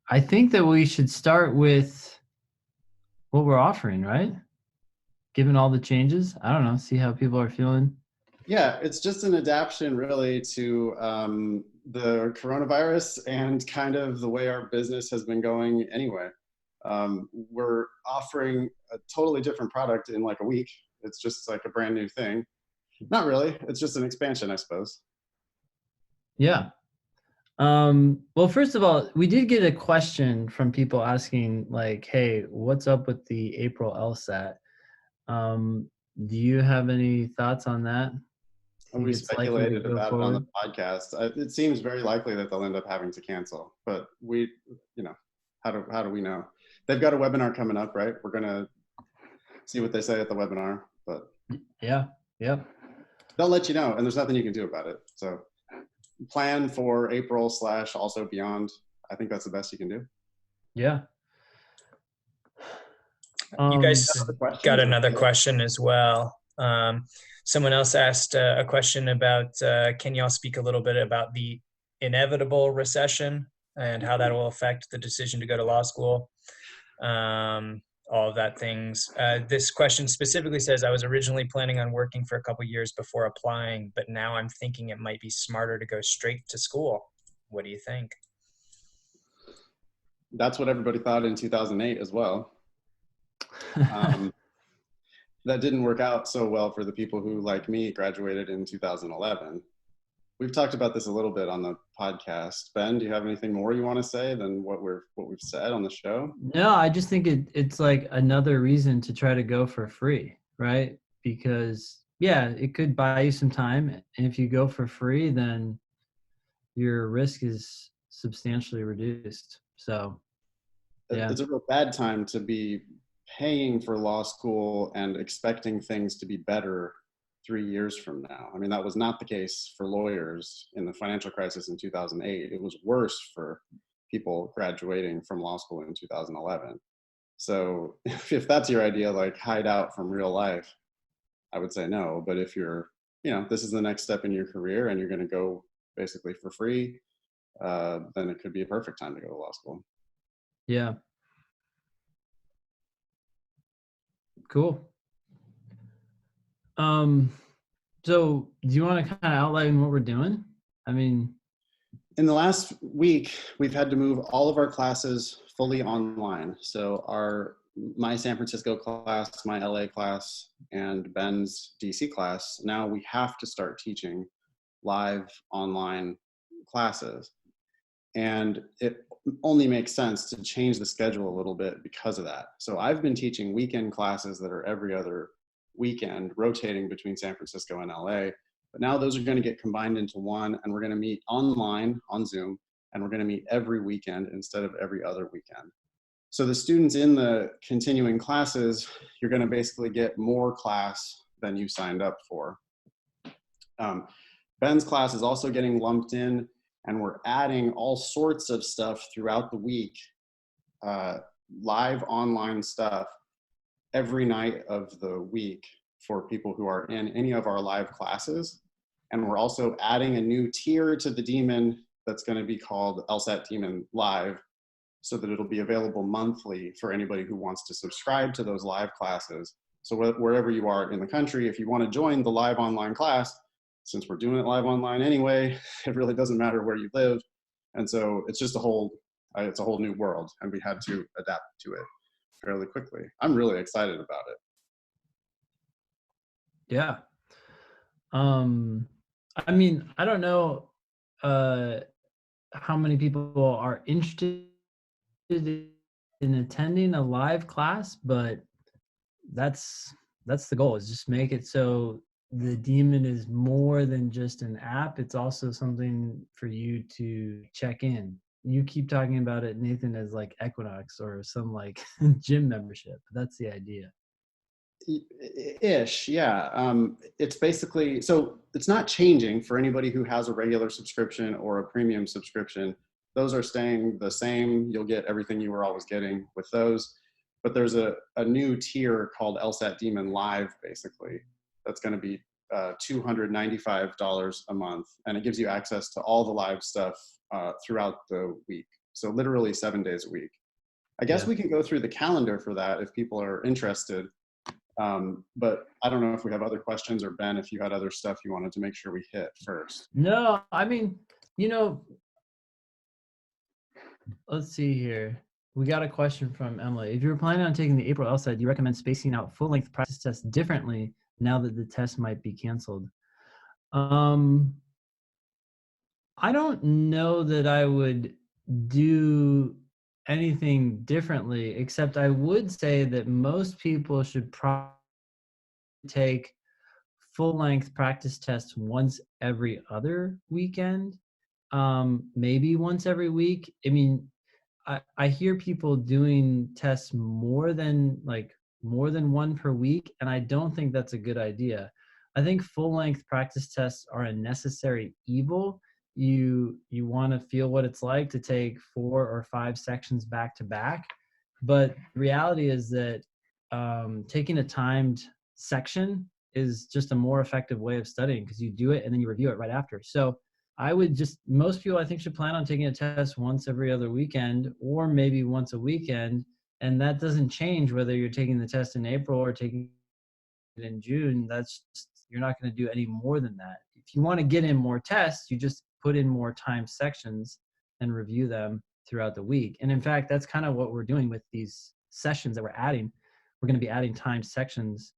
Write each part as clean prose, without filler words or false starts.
I think that we should start with what we're offering, right? Given all the changes, I don't know, see how people are feeling. Yeah, it's just an adaptation really to the coronavirus and kind of the way our business has been going anyway. We're offering a totally different product in like a week. It's just like a brand new thing. Not really. It's just an expansion, I suppose. Yeah. Well, first of all, we did get a question from people asking like, hey, what's up with the April LSAT? Um, do you have any thoughts on that? Think We it's likely to speculated go about it on the forward? podcast. It seems very likely that they'll end up having to cancel, but you know, how do we know? They've got a webinar coming up, right? We're gonna see what they say at the webinar, but Yeah. Yep. they'll let you know, and there's nothing you can do about it. So plan for April / also beyond. I think that's the best you can do. Yeah. You guys Other got questions? another question as well. Someone else asked a question about, can y'all speak a little bit about the inevitable recession and how that will affect the decision to go to law school? All of that things. This question specifically says, I was originally planning on working for a couple years before applying, but now I'm thinking it might be smarter to go straight to school. What do you think? That's what everybody thought in 2008 as well. That didn't work out so well for the people who, like me, graduated in 2011. We've talked about this a little bit on the podcast. Ben, do you have anything more you want to say than what we've said on the show? No, I just think it's like another reason to try to go for free, right? Because yeah, it could buy you some time, and if you go for free, then your risk is substantially reduced. So, yeah. It's a real bad time to be paying for law school and expecting things to be better 3 years from now. I mean, that was not the case for lawyers in the financial crisis in 2008. It was worse for people graduating from law school in 2011. So if that's your idea, like hide out from real life, I would say no. But if you're, this is the next step in your career and you're going to go basically for free, then it could be a perfect time to go to law school. Yeah. Cool. So do you want to kind of outline what we're doing? I mean, in the last week, we've had to move all of our classes fully online. So my San Francisco class, my LA class, and Ben's DC class, now we have to start teaching live online classes. And it only makes sense to change the schedule a little bit because of that. So I've been teaching weekend classes that are every other weekend, rotating between San Francisco and LA. But now those are going to get combined into one, and we're going to meet online on Zoom, and we're going to meet every weekend instead of every other weekend. So the students in the continuing classes, you're going to basically get more class than you signed up for. Ben's class is also getting lumped in, and we're adding all sorts of stuff throughout the week, live online stuff every night of the week for people who are in any of our live classes. And we're also adding a new tier to the Demon that's going to be called LSAT Demon Live, so that it'll be available monthly for anybody who wants to subscribe to those live classes. So wherever you are in the country, if you want to join the live online class, since we're doing it live online anyway, it really doesn't matter where you live. And so it's just it's a whole new world, and we had to adapt to it fairly quickly. I'm really excited about it. Yeah. I mean, I don't know how many people are interested in attending a live class, but that's the goal, is just make it so the Demon is more than just an app. It's also something for you to check in. You keep talking about it, Nathan, as like Equinox or some like gym membership. That's the idea. Ish, yeah. It's basically, so it's not changing for anybody who has a regular subscription or a premium subscription. Those are staying the same. You'll get everything you were always getting with those. But there's a new tier called LSAT Demon Live, basically, that's going to be $295 a month. And it gives you access to all the live stuff throughout the week. So literally 7 days a week. I guess Yeah. we can go through the calendar for that if people are interested. But I don't know if we have other questions, or Ben, if you had other stuff you wanted to make sure we hit first. No, I mean, you know, let's see here. We got a question from Emily. If you were planning on taking the April LSAT, do you recommend spacing out full-length practice tests differently now that the test might be canceled? I don't know that I would do anything differently, except I would say that most people should probably take full-length practice tests once every other weekend, maybe once every week. I mean, I hear people doing tests more than one per week, and I don't think that's a good idea. I think full-length practice tests are a necessary evil. You want to feel what it's like to take 4 or 5 sections back to back, but the reality is that taking a timed section is just a more effective way of studying, because you do it and then you review it right after. So I would just, most people I think should plan on taking a test once every other weekend, or maybe once a weekend. And that doesn't change whether you're taking the test in April or taking it in June. That's just, you're not going to do any more than that. If you want to get in more tests, you just put in more time sections and review them throughout the week. And in fact, that's kind of what we're doing with these sessions that we're adding. We're going to be adding time sections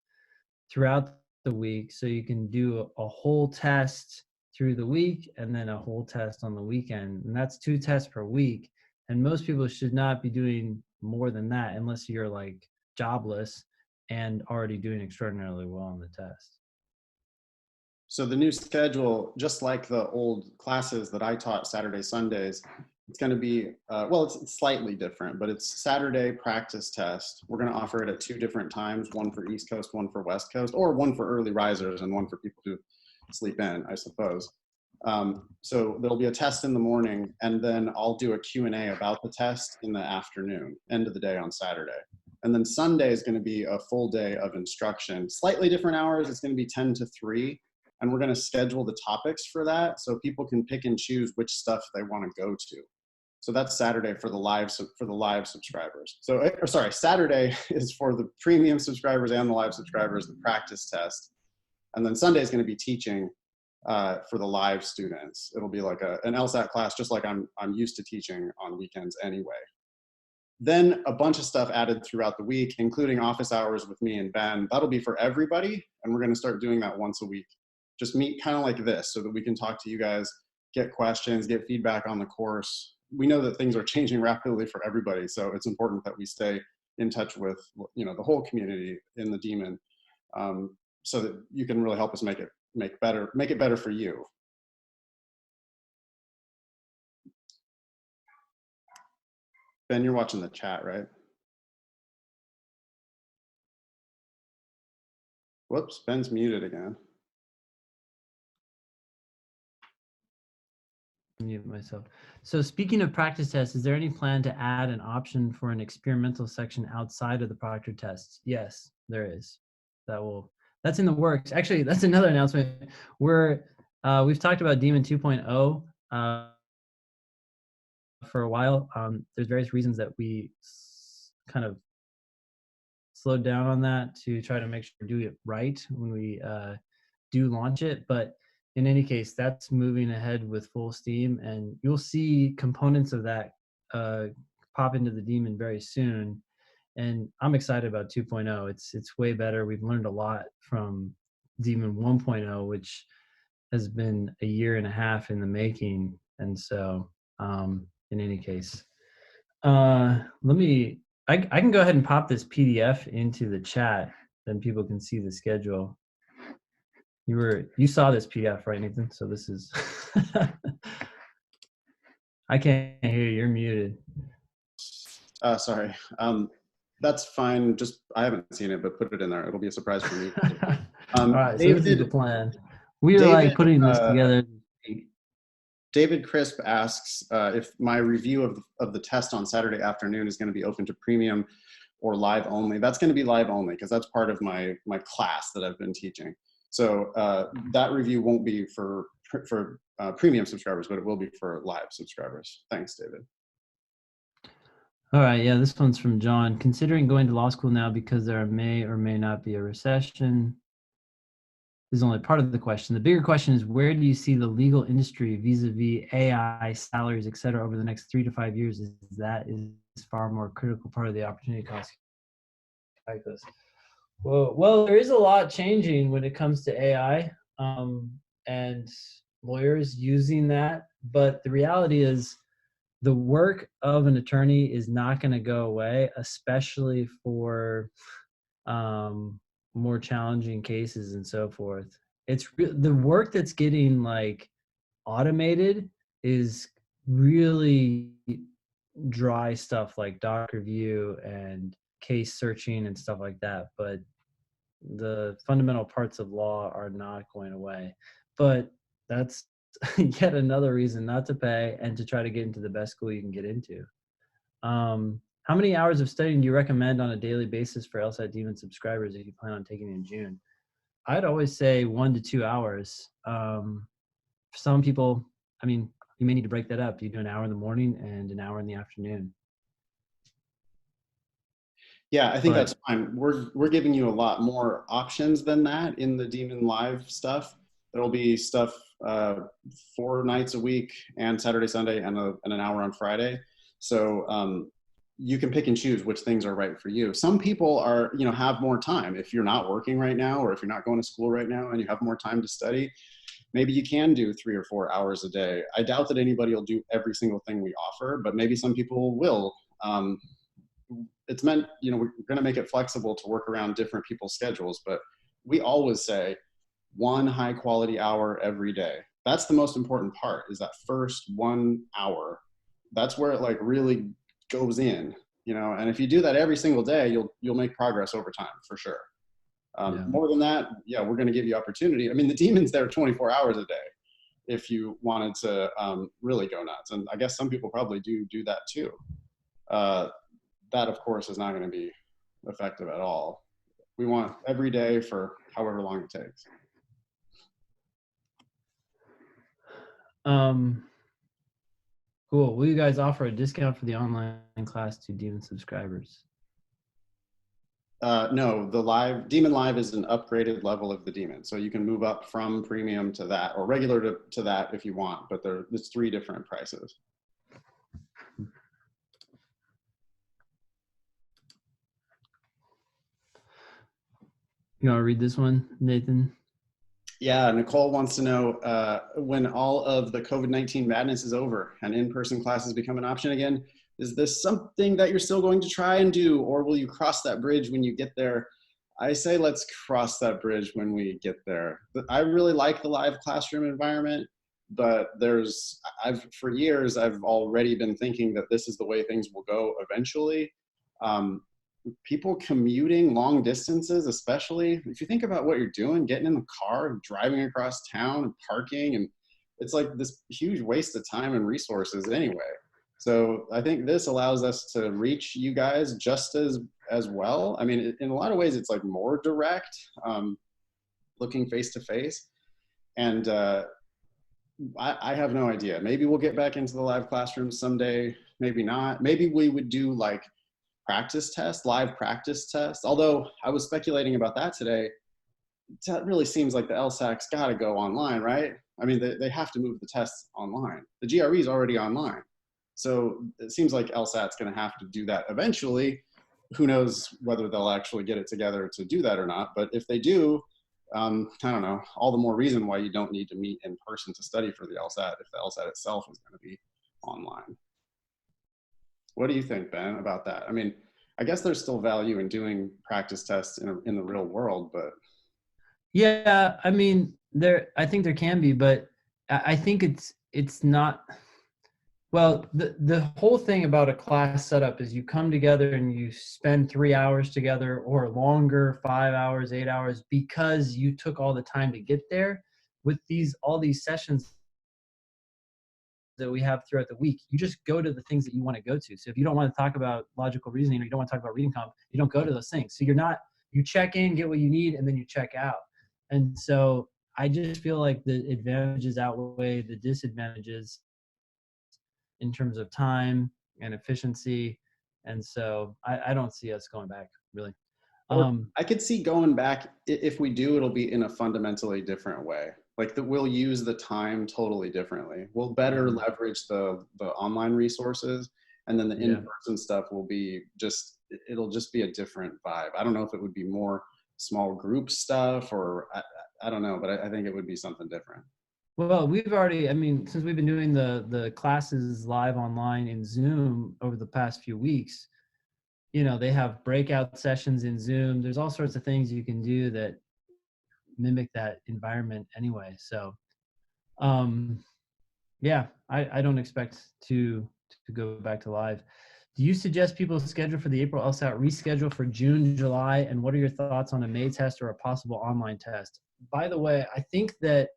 throughout the week, so you can do a whole test through the week and then a whole test on the weekend. And that's 2 tests per week. And most people should not be doing more than that unless you're like jobless and already doing extraordinarily well on the test. So the new schedule, just like the old classes that I taught Saturday, Sundays, it's going to be, well, it's slightly different, but it's Saturday practice test. We're going to offer it at 2 different times, one for East Coast, one for West Coast, or one for early risers and one for people who sleep in, I suppose. So there'll be a test in the morning, and then I'll do a Q&A about the test in the afternoon, end of the day on Saturday. And then Sunday is going to be a full day of instruction, slightly different hours. It's going to be 10 to 3. And we're going to schedule the topics for that so people can pick and choose which stuff they want to go to. So that's Saturday for the live subscribers. So, or sorry, Saturday is for the premium subscribers and the live subscribers, the practice test. And then Sunday is going to be teaching for the live students. It'll be like an LSAT class, just like I'm used to teaching on weekends anyway. Then a bunch of stuff added throughout the week, including office hours with me and Ben. That'll be for everybody. And we're going to start doing that once a week. Just meet kind of like this so that we can talk to you guys, get questions, get feedback on the course. We know that things are changing rapidly for everybody, so it's important that we stay in touch with, you know, the whole community in the Demon, so that you can really help us make it better for you. Ben, you're watching the chat, right? Whoops, Ben's muted again. Mute myself. So speaking of practice tests, is there any plan to add an option for an experimental section outside of the proctored tests? Yes, there is. That's in the works. Actually, that's another announcement. We've talked about Demon 2.0 for a while. There's various reasons that we kind of slowed down on that to try to make sure we do it right when we do launch it. But in any case, that's moving ahead with full steam, and you'll see components of that pop into the Demon very soon. And I'm excited about 2.0. It's way better. We've learned a lot from Demon 1.0, which has been a year and a half in the making. And so, in any case, I can go ahead and pop this PDF into the chat, then people can see the schedule. You saw this PDF, right, Nathan? So this is I can't hear you. You're muted. Sorry. That's fine. Just, I haven't seen it, but put it in there. It'll be a surprise for me. All right, David, so this is the plan. We are like putting this together. David Crisp asks if my review of the test on Saturday afternoon is going to be open to premium or live only. That's going to be live only because that's part of my class that I've been teaching. So that review won't be for premium subscribers, but it will be for live subscribers. Thanks, David. All right, yeah, this one's from John. Considering going to law school now because there may or may not be a recession is only part of the question. The bigger question is, where do you see the legal industry vis-a-vis AI, salaries, et cetera, over the next 3 to 5 years? That is far more critical part of the opportunity cost calculus. Well, there is a lot changing when it comes to AI, and lawyers using that. But the reality is, the work of an attorney is not going to go away, especially for more challenging cases and so forth. The work that's getting like automated is really dry stuff like doc review and case searching and stuff like that. But the fundamental parts of law are not going away. But that's yet another reason not to pay and to try to get into the best school you can get into. How many hours of studying do you recommend on a daily basis for LSAT Demon subscribers if you plan on taking it in June? I'd always say 1 to 2 hours. For some people, I mean, you may need to break that up. You do an hour in the morning and an hour in the afternoon. Yeah, I think But that's fine. We're giving you a lot more options than that in the Demon Live stuff. There'll be stuff 4 nights a week and Saturday, Sunday, and an hour on Friday. So you can pick and choose which things are right for you. Some people are, have more time. If you're not working right now, or if you're not going to school right now and you have more time to study, maybe you can do 3 or 4 hours a day. I doubt that anybody will do every single thing we offer, but maybe some people will. It's meant, we're going to make it flexible to work around different people's schedules, but we always say 1 high quality hour every day. That's the most important part, is that first 1 hour. That's where it like really goes in, and if you do that every single day, you'll make progress over time for sure. Yeah. More than that, yeah, we're going to give you opportunity. I mean, the Demon's there 24 hours a day if you wanted to really go nuts. And I guess some people probably do that too. That, of course, is not going to be effective at all. We want every day for however long it takes. Cool. Will you guys offer a discount for the online class to Demon subscribers? No, the Demon Live is an upgraded level of the Demon. So you can move up from premium to that, or regular to that if you want, but there's 3 different prices. You want to read this one, Nathan? Yeah, Nicole wants to know, when all of the COVID-19 madness is over and in-person classes become an option again, is this something that you're still going to try and do, or will you cross that bridge when you get there? I say let's cross that bridge when we get there. I really like the live classroom environment, but for years, I've already been thinking that this is the way things will go eventually. People commuting long distances, especially if you think about what you're doing, getting in the car, driving across town and parking, and it's like this huge waste of time and resources anyway. So I think this allows us to reach you guys just as well. I mean, in a lot of ways, it's like more direct, looking face to face. And I have no idea. Maybe we'll get back into the live classroom someday, maybe not. Maybe we would do like live practice tests. Although I was speculating about that today, that really seems like the LSAC's got to go online, right? I mean, they have to move the tests online. The GRE is already online. So it seems like LSAT's going to have to do that eventually. Who knows whether they'll actually get it together to do that or not. But if they do, I don't know, all the more reason why you don't need to meet in person to study for the LSAT if the LSAT itself is going to be online. What do you think, Ben, about that? I mean, I guess there's still value in doing practice tests in the real world, but. Yeah, I mean, I think there can be, but I think it's not. Well, the whole thing about a class setup is you come together and you spend 3 hours together or longer, 5 hours, 8 hours, because you took all the time to get there. With all these sessions that we have throughout the week, you just go to the things that you want to go to. So if you don't want to talk about logical reasoning or you don't want to talk about reading comp, you don't go to those things. So you check in, get what you need, and then you check out. And so I just feel like the advantages outweigh the disadvantages in terms of time and efficiency And so I don't see us going back really. Or I could see going back, if we do, it'll be in a fundamentally different way. Like that we'll use the time totally differently. We'll better leverage the online resources, and then the in-person stuff will be it'll just be a different vibe. I don't know if it would be more small group stuff, or I don't know, but I think it would be something different. Well, we've already, I mean, since we've been doing the classes live online in Zoom over the past few weeks, you know, they have breakout sessions in Zoom. There's all sorts of things you can do that mimic that environment anyway. So, yeah, I don't expect to go back to live. Do you suggest people schedule for the April LSAT, reschedule for June, July? And what are your thoughts on a May test or a possible online test? By the way, I think that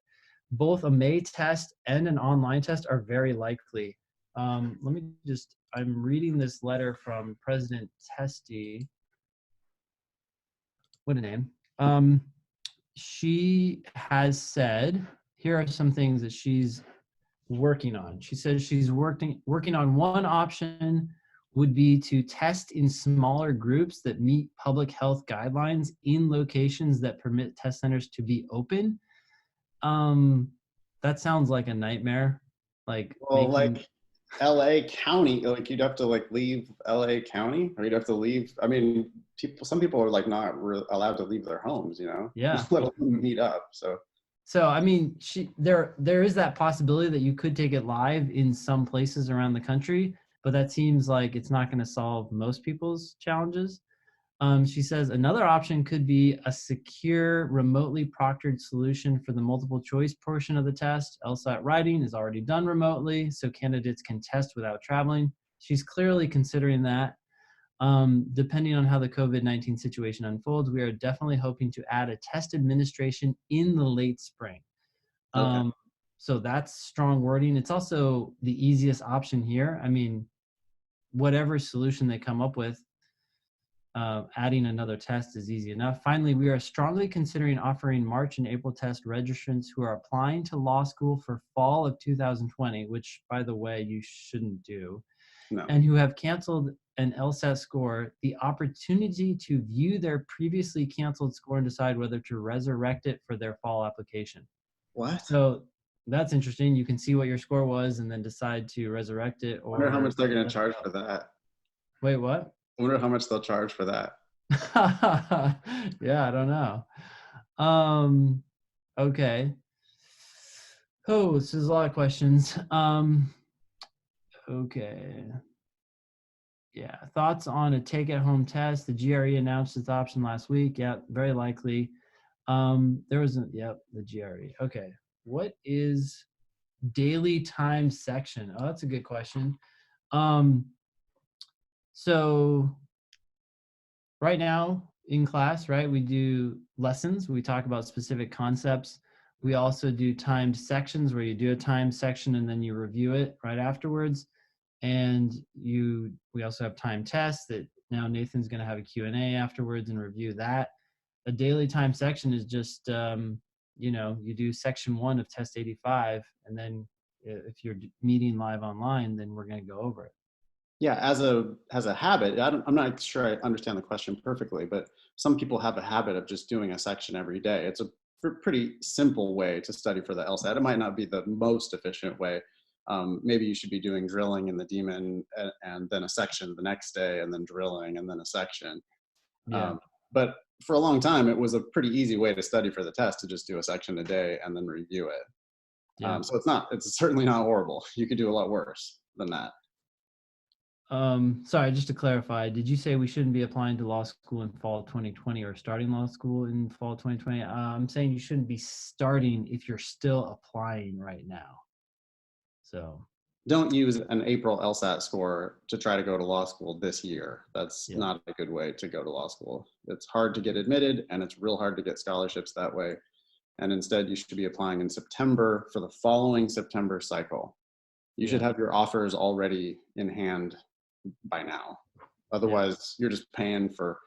both a May test and an online test are very likely. Let me just, I'm reading this letter from President Testy. What a name. She has said, here are some things that she's working on. She says she's working on one option would be to test in smaller groups that meet public health guidelines in locations that permit test centers to be open. That sounds like a nightmare. Like, well, like LA County, like you'd have to like leave LA County, or you'd have to leave. I mean, some people are like not allowed to leave their homes, you know? Yeah. Let alone meet up. So I mean, there is that possibility that you could take it live in some places around the country, but that seems like it's not going to solve most people's challenges. She says another option could be a secure, remotely proctored solution for the multiple choice portion of the test. LSAT writing is already done remotely, so candidates can test without traveling. She's clearly considering that. Depending on how the COVID-19 situation unfolds, we are definitely hoping to add a test administration in the late spring. okay. So that's strong wording. It's also the easiest option here. I mean, whatever solution they come up with, adding another test is easy enough. Finally, we are strongly considering offering March and April test registrants who are applying to law school for fall of 2020, which, by the way, you shouldn't do, No. and who have canceled an LSAT score, the opportunity to view their previously canceled score and decide whether to resurrect it for their fall application. What? So that's interesting. You can see what your score was and then decide to resurrect it. Or I wonder how much they're going to charge for that. Wait, what? I wonder how much they'll charge for that. Yeah, I don't know. Okay. Oh, this is a lot of questions. Okay. Yeah, thoughts on a take-at-home test? The GRE announced its option last week. Yeah, very likely. There was the GRE. Okay. What is daily time section? Oh, that's a good question. So right now in class, right, we do lessons. We talk about specific concepts. We also do timed sections where you do a timed section and then you review it right afterwards. And we also have time tests that now Nathan's going to have a Q&A afterwards and review that. A daily time section is just, you do section 1 of test 85. And then if you're meeting live online, then we're going to go over it. Yeah, as a habit, I'm not sure I understand the question perfectly, but some people have a habit of just doing a section every day. It's a pretty simple way to study for the LSAT. It might not be the most efficient way. Maybe you should be doing drilling in the Demon and then a section the next day and then drilling and then a section. Yeah. But for a long time, it was a pretty easy way to study for the test to just do a section a day and then review it. Yeah. So it's certainly not horrible. You could do a lot worse than that. Sorry, just to clarify, did you say we shouldn't be applying to law school in fall 2020 or starting law school in fall 2020? I'm saying you shouldn't be starting if you're still applying right now. So don't use an April LSAT score to try to go to law school this year. That's not a good way to go to law school. It's hard to get admitted and it's real hard to get scholarships that way. And instead you should be applying in September for the following September cycle. You should have your offers already in hand by now. Otherwise you're just paying for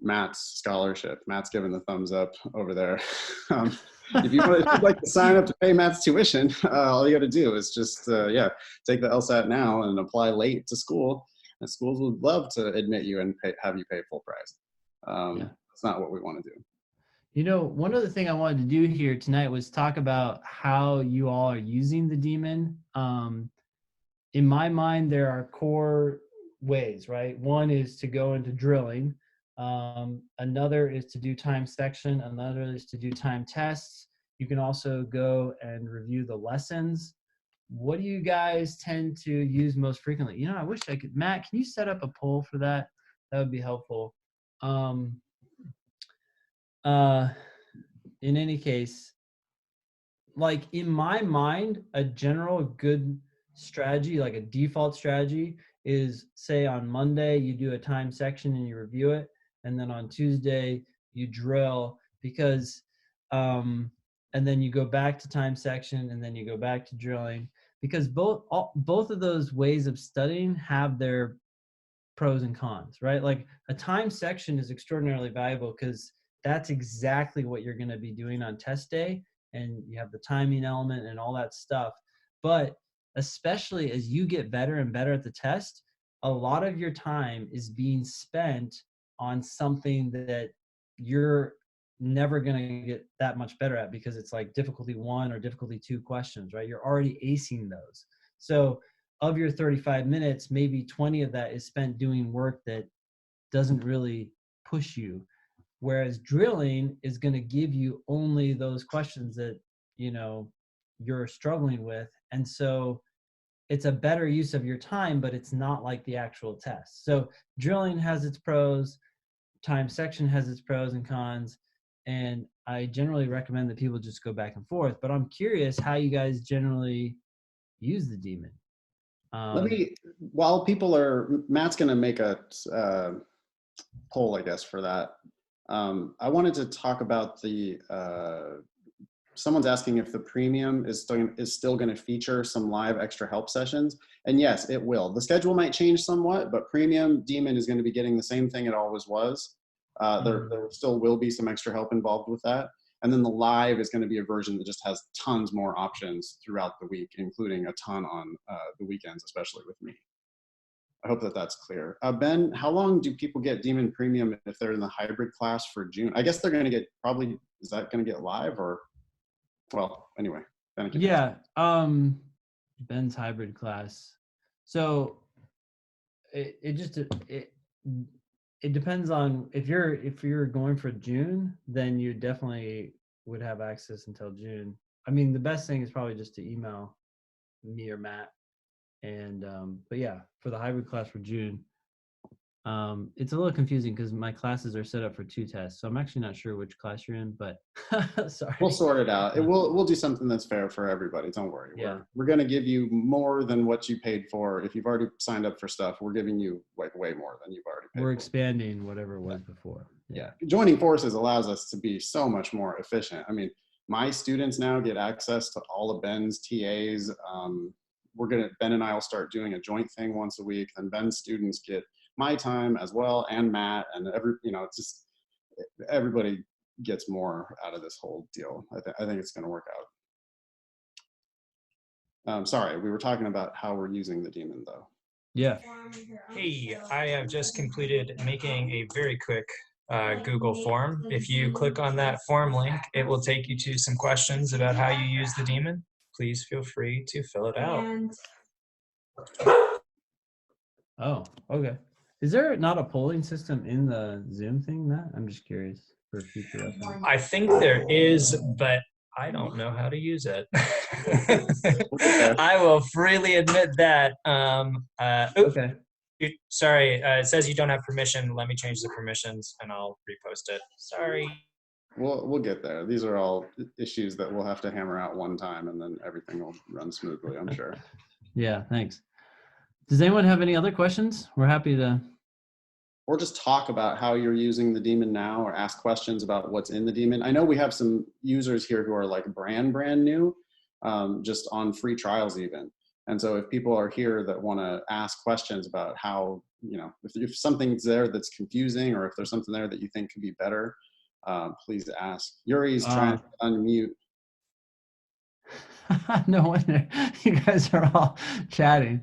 Matt's scholarship. Matt's giving the thumbs up over there. If you'd like to sign up to pay Matt's tuition, all you got to do is just take the LSAT now and apply late to school, And schools would love to admit you and have you pay full price. Yeah. That's not what we want to do. You know, one other thing I wanted to do here tonight was talk about how you all are using the Demon. In my mind, there are core ways, right? One is to go into drilling. Another is to do time section. Another is to do time tests. You can also go and review the lessons. What do you guys tend to use most frequently? You know, I wish I could. Matt, can you set up a poll for that? That would be helpful. In any case, like in my mind, a general good strategy, like a default strategy, is say on Monday you do a time section and you review it, and then on Tuesday you drill, because and then you go back to time section and then you go back to drilling, because both of those ways of studying have their pros and cons, right? Like a time section is extraordinarily valuable because that's exactly what you're going to be doing on test day, and you have the timing element and all that stuff. But especially as you get better and better at the test, a lot of your time is being spent on something that you're never going to get that much better at, because it's like difficulty 1 or difficulty 2 questions, right? You're already acing those. So of your 35 minutes, maybe 20 of that is spent doing work that doesn't really push you. Whereas drilling is going to give you only those questions that, you know, you're struggling with. And so it's a better use of your time, but it's not like the actual test. So drilling has its pros, time section has its pros and cons. And I generally recommend that people just go back and forth. But I'm curious how you guys generally use the Demon. Let me, while people are, Matt's going to make a poll, I guess, for that. I wanted to talk about the, someone's asking if the premium is still going to feature some live extra help sessions. And yes, it will. The schedule might change somewhat, but premium Demon is going to be getting the same thing it always was. There still will be some extra help involved with that. And then the live is going to be a version that just has tons more options throughout the week, including a ton on the weekends, especially with me. I hope that that's clear. Ben, how long do people get Demon Premium if they're in the hybrid class for June? I guess they're going to get probably, is that going to get live or, well, anyway. Yeah, Ben's hybrid class. So it depends on if you're going for June, then you definitely would have access until June. I mean, the best thing is probably just to email me or Matt. And but yeah, for the hybrid class for June, it's a little confusing because my classes are set up for 2 tests, so I'm actually not sure which class you're in, but sorry. We'll sort it out. We'll do something that's fair for everybody. Don't worry. Yeah. We're going to give you more than what you paid for. If you've already signed up for stuff, we're giving you like way more than you've already paid We're for. expanding whatever it was before. Yeah. Joining forces allows us to be so much more efficient. I mean, my students now get access to all of Ben's TAs. Ben and I will start doing a joint thing once a week, and Ben's students get my time as well, and Matt, and it's just everybody gets more out of this whole deal. I think it's going to work out. Sorry, we were talking about how we're using the Demon though. Yeah. Hey, I have just completed making a very quick Google form. If you click on that form link, it will take you to some questions about how you use the Demon. Please feel free to fill it out. Oh, okay. Is there not a polling system in the Zoom thing, Matt? I'm just curious for future reference. I think there is, but I don't know how to use it. I will freely admit that. Okay. Sorry, it says you don't have permission. Let me change the permissions and I'll repost it. Sorry. We'll get there. These are all issues that we'll have to hammer out one time, and then everything will run smoothly, I'm sure. Yeah, thanks. Does anyone have any other questions? We're happy to. Or just talk about how you're using the Demon now, or ask questions about what's in the Demon. I know we have some users here who are like brand new, just on free trials even. And so if people are here that want to ask questions about how, if something's there that's confusing, or if there's something there that you think could be better, please ask. Yuri's trying to unmute. No wonder you guys are all chatting.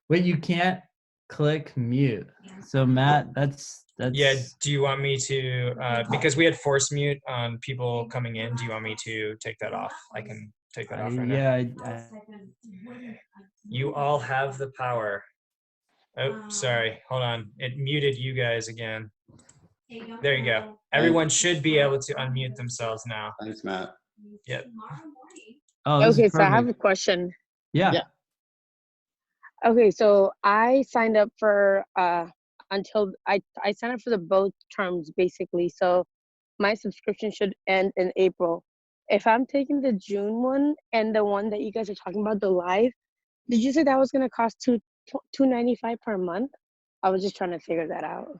Wait, you can't click mute. So Matt, that's Yeah, do you want me to, because we had force mute on people coming in, do you want me to take that off? I can take that off right now. yeah. You all have the power. Oh, sorry. Hold on. It muted you guys again. There you go. Everyone should be able to unmute themselves now. Thanks, Matt. Yep. Oh, this Okay, is so I have a perfect. question. Yeah. Okay, so I signed up for until I signed up for the both terms basically. So my subscription should end in April. If I'm taking the June one and the one that you guys are talking about, the live, did you say that was gonna cost $295 per month? I was just trying to figure that out.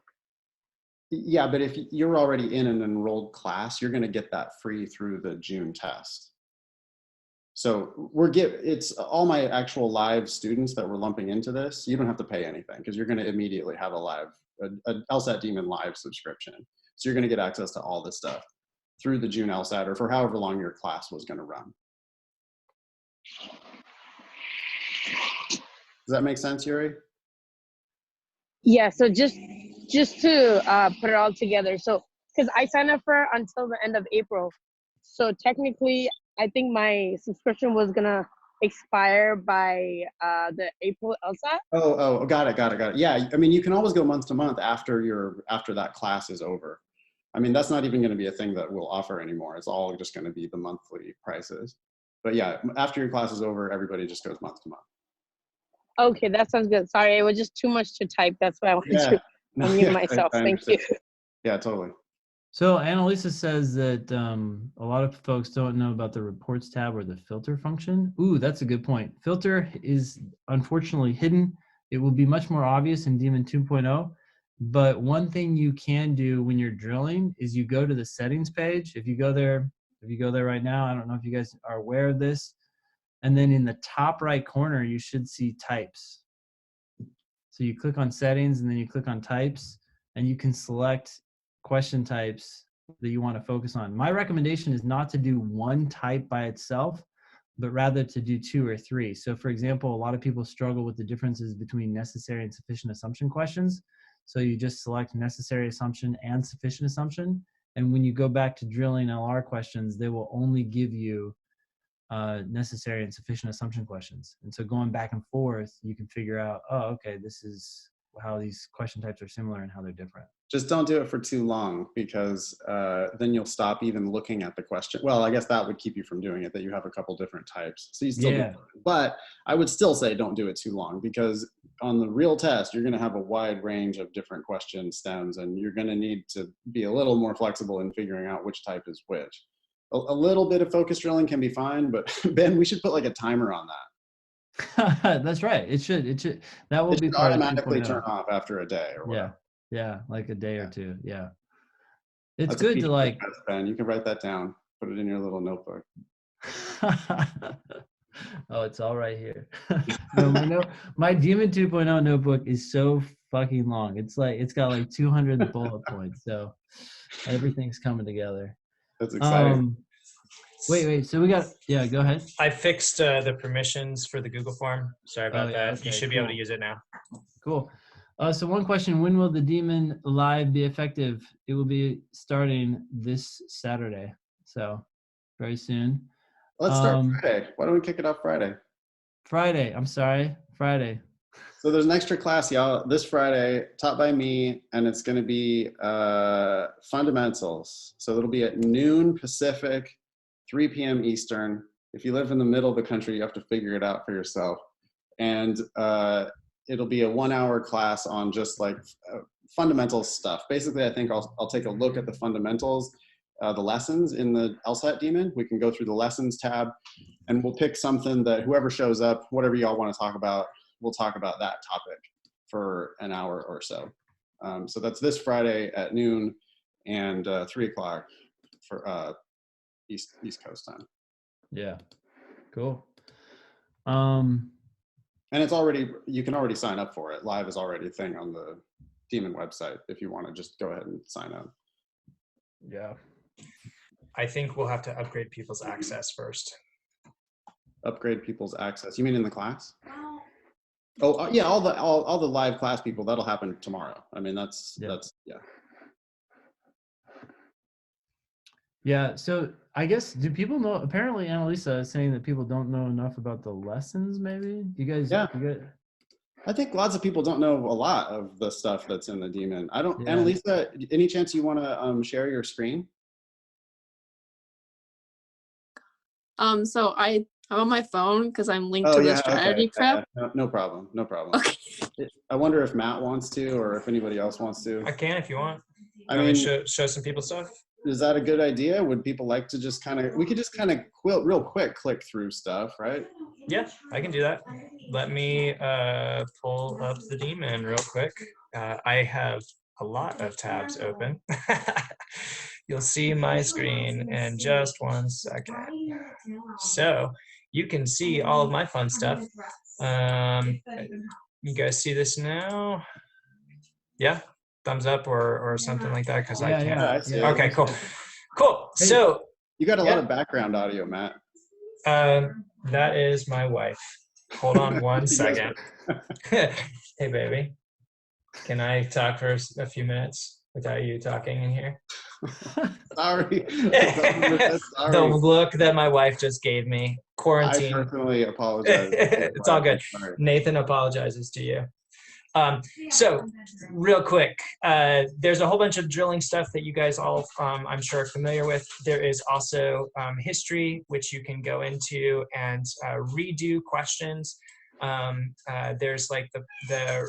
Yeah, but if you're already in an enrolled class, you're going to get that free through the June test. So it's all my actual live students that we're lumping into this. You don't have to pay anything because you're going to immediately have a LSAT Demon live subscription. So you're going to get access to all this stuff through the June LSAT or for however long your class was going to run. Does that make sense, Yuri? Yeah, so just to put it all together. So because I signed up for until the end of April. So technically I think my subscription was gonna expire by the April LSAT. Oh, got it. Yeah, I mean, you can always go month to month after that class is over. I mean, that's not even going to be a thing that we'll offer anymore. It's all just going to be the monthly prices. But yeah, after your class is over, everybody just goes month to month. Okay, that sounds good. Sorry, it was just too much to type. That's why I wanted to No, unmute myself. I Thank you. Yeah, totally. So Annalisa says that a lot of folks don't know about the reports tab or the filter function. Ooh, that's a good point. Filter is unfortunately hidden. It will be much more obvious in Demon 2.0. But one thing you can do when you're drilling is you go to the settings page. If you go there right now, I don't know if you guys are aware of this. And then in the top right corner, you should see types. So you click on settings and then you click on types and you can select question types that you want to focus on. My recommendation is not to do one type by itself, but rather to do 2 or 3. So for example, a lot of people struggle with the differences between necessary and sufficient assumption questions. So you just select necessary assumption and sufficient assumption. And when you go back to drilling LR questions, they will only give you necessary and sufficient assumption questions. And so going back and forth, you can figure out, oh, okay, this is how these question types are similar and how they're different. Just don't do it for too long because then you'll stop even looking at the question. Well, I guess that would keep you from doing it, that you have a couple different types. So you still do it. But I would still say don't do it too long because on the real test, you're going to have a wide range of different question stems and you're going to need to be a little more flexible in figuring out which type is which. A little bit of focus drilling can be fine, but Ben, we should put like a timer on that. That's right. It should. That will be part automatically of 2.0. turn off after a day or whatever. Yeah, like a day or two. Yeah. It's That's good to like, Ben, you can write that down, put it in your little notebook. oh, it's all right here. No, my Demon 2.0 notebook is so fucking long. It's got like 200 bullet points. So everything's coming together. That's exciting. Wait. So we got, yeah, go ahead. I fixed the permissions for the Google form. Sorry about that. Okay, you should be able to use it now. Cool. So one question, when will the Demon Live be effective? It will be starting this Saturday. So very soon. Let's start Friday. Why don't we kick it off Friday? Friday. So there's an extra class, y'all, this Friday, taught by me, and it's going to be fundamentals. So it'll be at noon Pacific, 3 p.m. Eastern. If you live in the middle of the country, you have to figure it out for yourself. And it'll be a 1-hour class on just like fundamental stuff. Basically, I think I'll take a look at the fundamentals, the lessons in the LSAT Demon. We can go through the lessons tab and we'll pick something that whoever shows up, whatever y'all want to talk about, we'll talk about that topic for an hour or so. So that's this Friday at noon and 3 o'clock for East Coast time. Yeah, cool. And it's already, you can already sign up for it. Live is already a thing on the Demon website if you want to just go ahead and sign up. Yeah. I think we'll have to upgrade people's access first. Upgrade people's access. You mean in the class? Oh, yeah, all the live class people, that'll happen tomorrow. I mean, that's yeah. Yeah, so I guess, do people know, apparently Annalisa is saying that people don't know enough about the lessons, maybe? Yeah. You guys, I think lots of people don't know a lot of the stuff that's in the Demon. I don't, yeah. Annalisa, any chance you want to share your screen? So I'm on my phone because I'm linked Oh to the yeah, strategy okay. prep. No problem, no problem. Okay. I wonder if Matt wants to, or if anybody else wants to. I can if you want. I mean, show some people stuff. is that a good idea? Would people like to just kind of, we could just kind of real quick click through stuff, right? Yeah, I can do that. Let me pull up the Demon real quick. I have a lot of tabs open. You'll see my screen in just 1 second. So you can see all of my fun stuff. You guys see this now? Yeah, thumbs up or something like that, because I can't. Yeah, I see it. Okay, cool. Cool. Hey, so you got a lot of background audio, Matt. that is my wife. Hold on 1 second. Hey, baby. Can I talk for a few minutes without you talking in here? Sorry. The look that my wife just gave me. Quarantine. I personally apologize. It's all good. Nathan apologizes to you. So real quick, there's a whole bunch of drilling stuff that you guys all, I'm sure, are familiar with. There is also history, which you can go into and redo questions. There's like the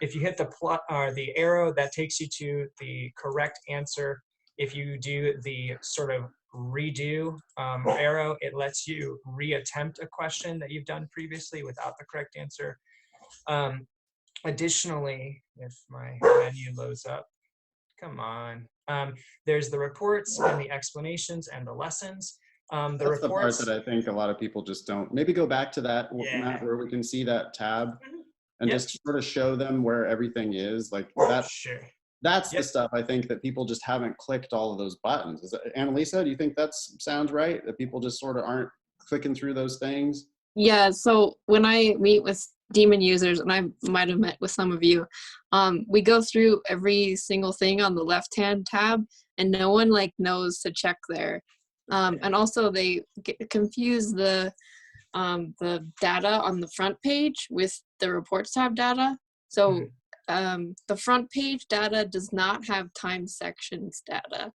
if you hit the plot or the arrow, that takes you to the correct answer. If you do the sort of redo arrow, it lets you reattempt a question that you've done previously without the correct answer. Additionally, if my menu loads up, come on, there's the reports and the explanations and the lessons. That's the part that I think a lot of people just don't. Maybe go back to that, Matt, where we can see that tab and just sort of show them where everything is. Like that. Sure. That's the stuff I think that people just haven't clicked all of those buttons. Is that, Annalisa, do you think that sounds right? That people just sort of aren't clicking through those things? Yeah, so when I meet with Demon users, and I might have met with some of you, we go through every single thing on the left-hand tab, and no one like knows to check there. And also they confuse the data on the front page with the reports tab data. So the front page data does not have time sections data.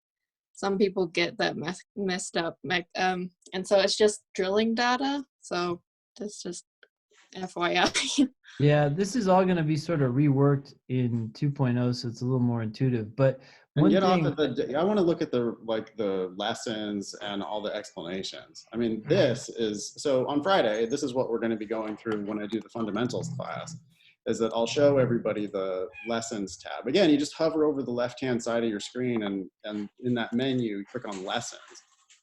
Some people get that messed up. And so it's just drilling data. So that's just FYI. Yeah, this is all going to be sort of reworked in 2.0, so it's a little more intuitive. But one thing, I want to look at the lessons and all the explanations. I mean, this is, so on Friday, this is what we're going to be going through when I do the fundamentals class, is that I'll show everybody the lessons tab. Again, you just hover over the left-hand side of your screen, and in that menu, you click on lessons.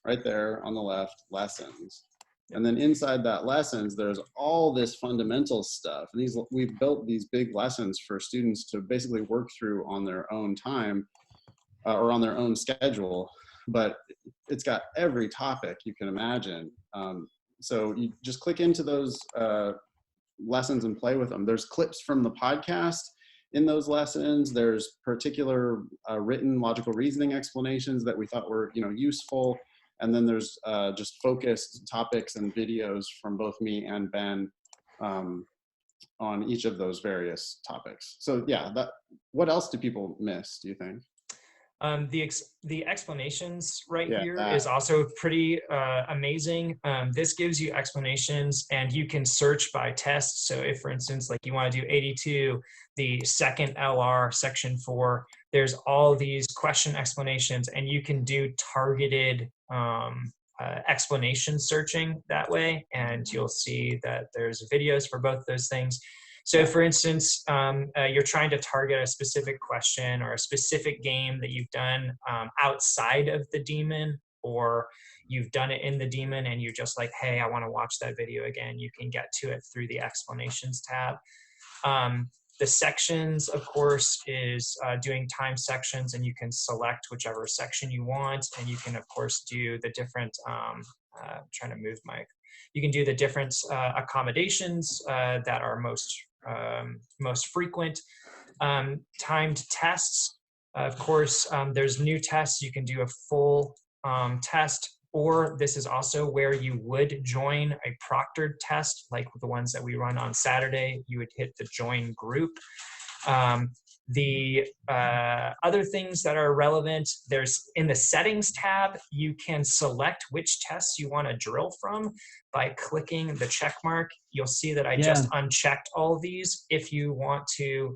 Right there on the left, lessons. And then inside that lessons, there's all this fundamental stuff. And we've built these big lessons for students to basically work through on their own time or on their own schedule. But it's got every topic you can imagine. So you just click into those lessons and play with them. There's clips from the podcast in those lessons. There's particular written logical reasoning explanations that we thought were useful. And then there's just focused topics and videos from both me and Ben on each of those various topics. So yeah, what else do people miss, do you think? The explanations here is also pretty amazing. This gives you explanations, and you can search by test. So if, for instance, like you want to do 82, the second LR, section 4, there's all these question explanations, and you can do targeted explanation searching that way, and you'll see that there's videos for both those things. So for instance, you're trying to target a specific question or a specific game that you've done outside of the Demon, or you've done it in the Demon and you're just like, hey, I want to watch that video again. You can get to it through the explanations tab. The sections, of course, is doing time sections, and you can select whichever section you want. And you can, of course, do the different, trying to move my, you can do the different accommodations that are most most frequent. Timed tests. Of course, there's new tests. You can do a full test, or this is also where you would join a proctored test, like the ones that we run on Saturday. You would hit the join group. The other things that are relevant, there's in the settings tab, you can select which tests you want to drill from by clicking the check mark. You'll see that I just unchecked all of these. If you want to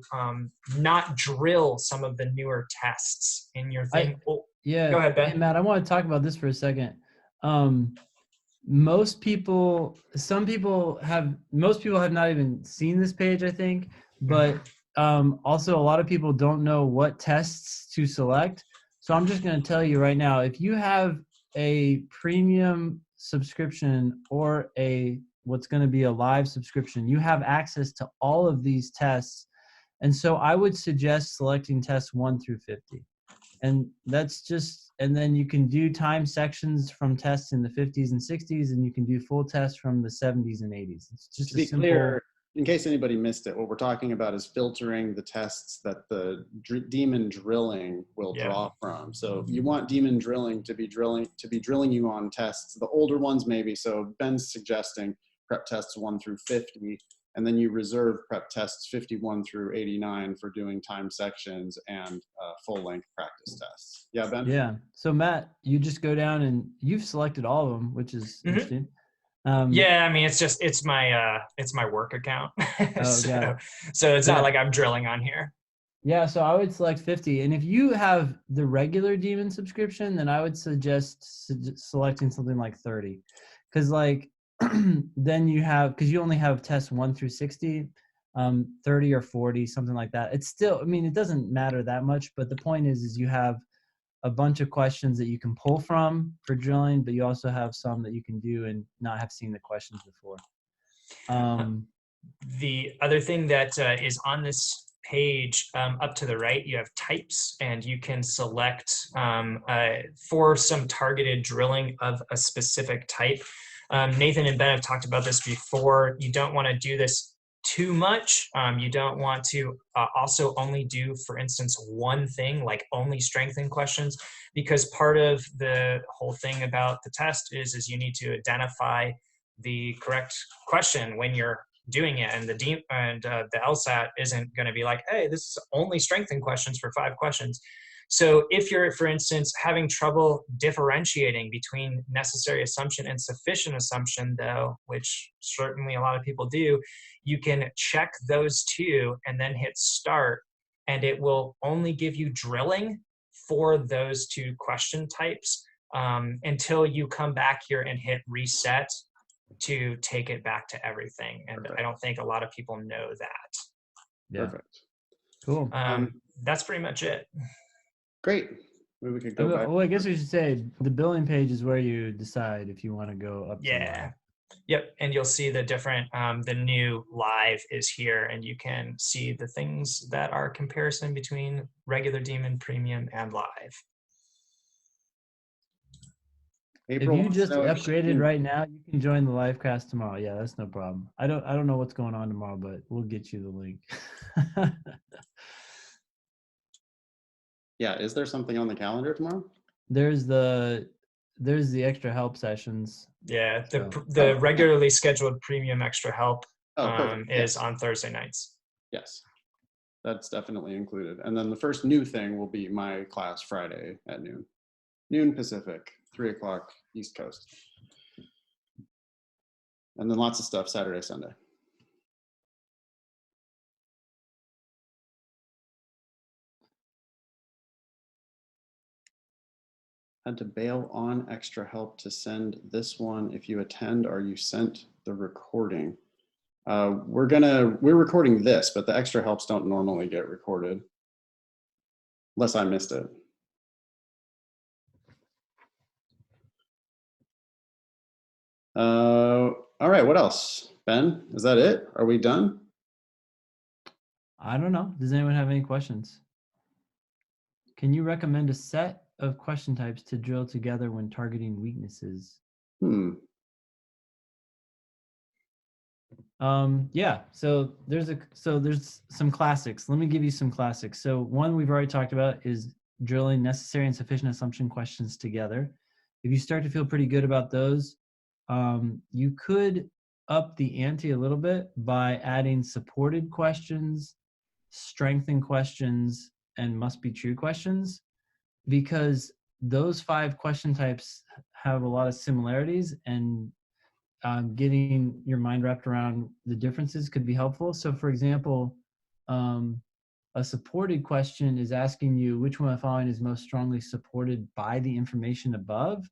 not drill some of the newer tests in your thing. Go ahead, Ben. Hey, Matt, I want to talk about this for a second. Most people have not even seen this page, I think, but also a lot of people don't know what tests to select. So I'm just going to tell you right now, if you have a premium subscription or what's going to be a live subscription, you have access to all of these tests. And so I would suggest selecting tests 1 through 50. And and then you can do time sections from tests in the 50s and 60s, and you can do full tests from the 70s and 80s. It's just to be clear, in case anybody missed it, what we're talking about is filtering the tests that the Demon drilling will draw from. So if you want Demon drilling to be drilling you on tests, the older ones maybe. So Ben's suggesting prep tests 1 through 50. And then you reserve prep tests 51 through 89 for doing time sections and full-length practice tests. Yeah, Ben? Yeah. So, Matt, you just go down and you've selected all of them, which is interesting. Yeah, I mean, it's my work account. So it's not like I'm drilling on here. Yeah, so I would select 50. And if you have the regular Demon subscription, then I would suggest selecting something like 30. Because then because you only have tests 1 through 60, 30 or 40, something like that. It's still, I mean, it doesn't matter that much, but the point is you have a bunch of questions that you can pull from for drilling, but you also have some that you can do and not have seen the questions before. The other thing that is on this page up to the right, you have types, and you can select for some targeted drilling of a specific type. Nathan and Ben have talked about this before. You don't want to do this too much. You don't want to also only do, for instance, one thing, like only strengthen questions, because part of the whole thing about the test is you need to identify the correct question when you're doing it, and the LSAT isn't going to be like, hey, this is only strengthen questions for 5 questions. So if you're, for instance, having trouble differentiating between necessary assumption and sufficient assumption, though, which certainly a lot of people do, you can check those two and then hit start, and it will only give you drilling for those 2 question types until you come back here and hit reset to take it back to everything. And I don't think a lot of people know that. Yeah. Perfect. Cool. That's pretty much it. Great. Maybe we could go back. Well, I guess we should say the billing page is where you decide if you want to go up to live. Yep. And you'll see the different, the new live is here, and you can see the things that are comparison between regular Demon, premium, and live. April, if you just upgraded right now, you can join the live cast tomorrow. Yeah, that's no problem. I don't know what's going on tomorrow, but we'll get you the link. Yeah, is there something on the calendar tomorrow? There's the extra help sessions. Yeah, the regularly scheduled premium extra help is on Thursday nights. Yes, that's definitely included. And then the first new thing will be my class Friday at noon Pacific, 3 o'clock East Coast. And then lots of stuff Saturday, Sunday. Had to bail on extra help to send this one. If you attend, are you sent the recording? We're recording this, but the extra helps don't normally get recorded unless I missed it. All right, what else? Ben, is that it? Are we done? I don't know. Does anyone have any questions? Can you recommend a set of question types to drill together when targeting weaknesses? Yeah, so there's some classics. Let me give you some classics. So one we've already talked about is drilling necessary and sufficient assumption questions together. If you start to feel pretty good about those, you could up the ante a little bit by adding supported questions, strengthened questions, and must be true questions, because those 5 question types have a lot of similarities, and getting your mind wrapped around the differences could be helpful. So for example, a supported question is asking you which one of the following is most strongly supported by the information above.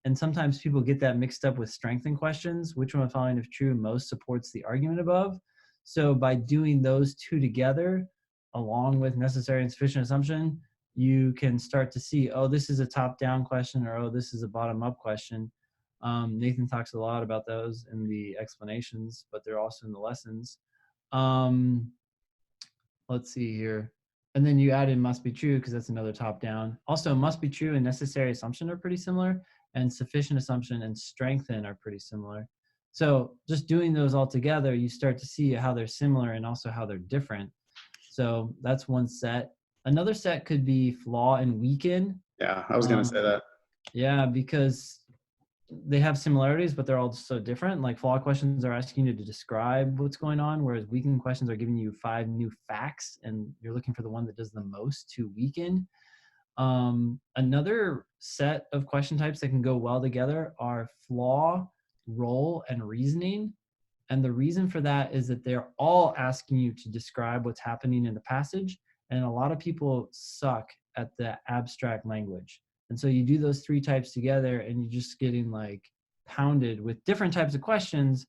And sometimes people get that mixed up with strengthened questions. Which one of the following, if true, most supports the argument above? So by doing those 2 together, along with necessary and sufficient assumption, you can start to see, oh, this is a top-down question, or oh, this is a bottom-up question. Nathan talks a lot about those in the explanations, but they're also in the lessons. Let's see here. And then you add in must be true, because that's another top down. Also, must be true and necessary assumption are pretty similar, and sufficient assumption and strengthen are pretty similar. So just doing those all together, you start to see how they're similar and also how they're different. So that's one set. Another set could be flaw and weaken. Yeah, I was going to say that. Yeah, because they have similarities, but they're all so different. Like flaw questions are asking you to describe what's going on, whereas weaken questions are giving you 5 new facts, and you're looking for the one that does the most to weaken. Another set of question types that can go well together are flaw, role, and reasoning. And the reason for that is that they're all asking you to describe what's happening in the passage. And a lot of people suck at the abstract language. And so you do those 3 types together and you're just getting like pounded with different types of questions,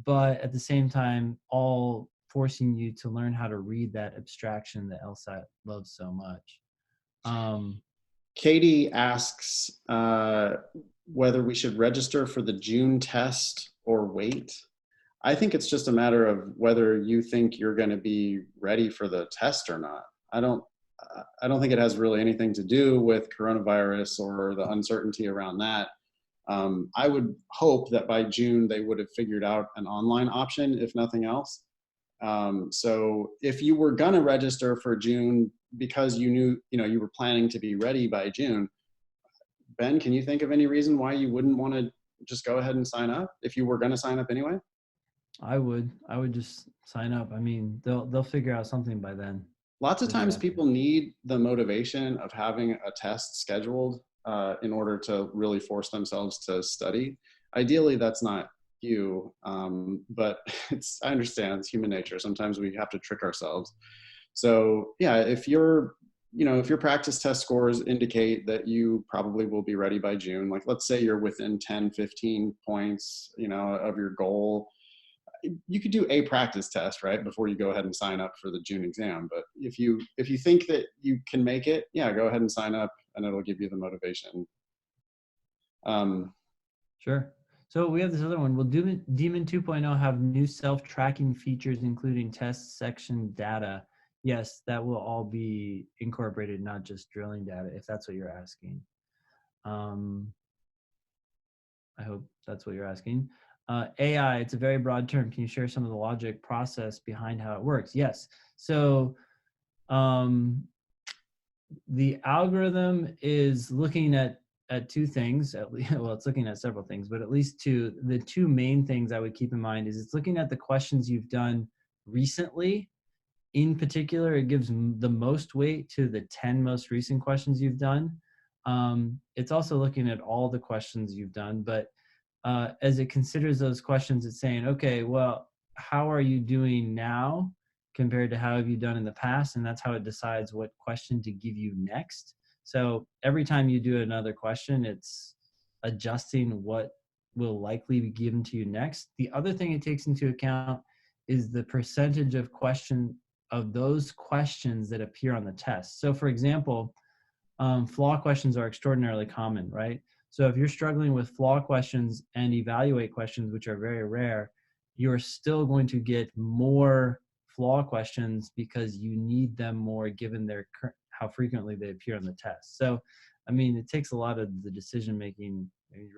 but at the same time, all forcing you to learn how to read that abstraction that LSAT loves so much. Katie asks whether we should register for the June test or wait. I think it's just a matter of whether you think you're going to be ready for the test or not. I don't think it has really anything to do with coronavirus or the uncertainty around that. I would hope that by June they would have figured out an online option, if nothing else. So if you were going to register for June because you knew, you were planning to be ready by June, Ben, can you think of any reason why you wouldn't want to just go ahead and sign up if you were going to sign up anyway? I would just sign up. I mean, they'll figure out something by then. Lots of times people need the motivation of having a test scheduled in order to really force themselves to study. Ideally, that's not you, but I understand it's human nature. Sometimes we have to trick ourselves. So yeah, if your practice test scores indicate that you probably will be ready by June, like let's say you're within 10, 15 points, of your goal, you could do a practice test, right, before you go ahead and sign up for the June exam. But if you think that you can make it, yeah, go ahead and sign up and it'll give you the motivation. Sure. So we have this other one. Will Demon 2.0 have new self-tracking features, including test section data? Yes, that will all be incorporated, not just drilling data, if that's what you're asking. I hope that's what you're asking. AI, it's a very broad term. Can you share some of the logic process behind how it works? Yes. So the algorithm is looking at 2 things. Well, it's looking at several things, but at least 2. The 2 main things I would keep in mind is it's looking at the questions you've done recently. In particular, it gives the most weight to the 10 most recent questions you've done. It's also looking at all the questions you've done, but as it considers those questions, it's saying, okay, well, how are you doing now compared to how have you done in the past? And that's how it decides what question to give you next. So every time you do another question, it's adjusting what will likely be given to you next. The other thing it takes into account is the percentage of those questions that appear on the test. So for example, flaw questions are extraordinarily common, right? So if you're struggling with flaw questions and evaluate questions, which are very rare, you're still going to get more flaw questions because you need them more given how frequently they appear on the test. So, I mean, it takes a lot of the decision making. You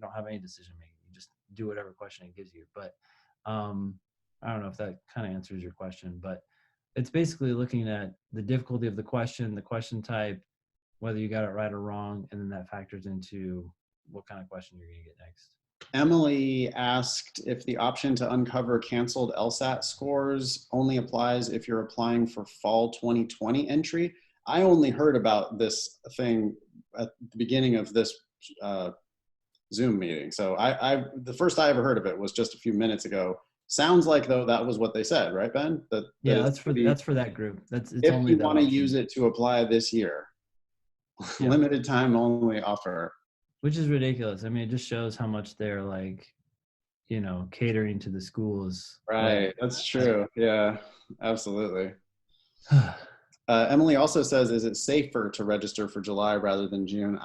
don't have any decision making. You just do whatever question it gives you. But I don't know if that kind of answers your question, but it's basically looking at the difficulty of the question type, whether you got it right or wrong, and then that factors into what kind of question you're going to get next. Emily asked if the option to uncover canceled LSAT scores only applies if you're applying for fall 2020 entry. I only heard about this thing at the beginning of this Zoom meeting. So the first I ever heard of it was just a few minutes ago. Sounds like though that was what they said, right, Ben? Yeah, that's for that group. It's if only you that want to option. use it to apply this year. Yeah. Limited time only offer. Which is ridiculous. I mean, it just shows how much they're like, you know, catering to the schools. Right, that's true. Yeah, absolutely. Emily also says, is it safer to register for July rather than June?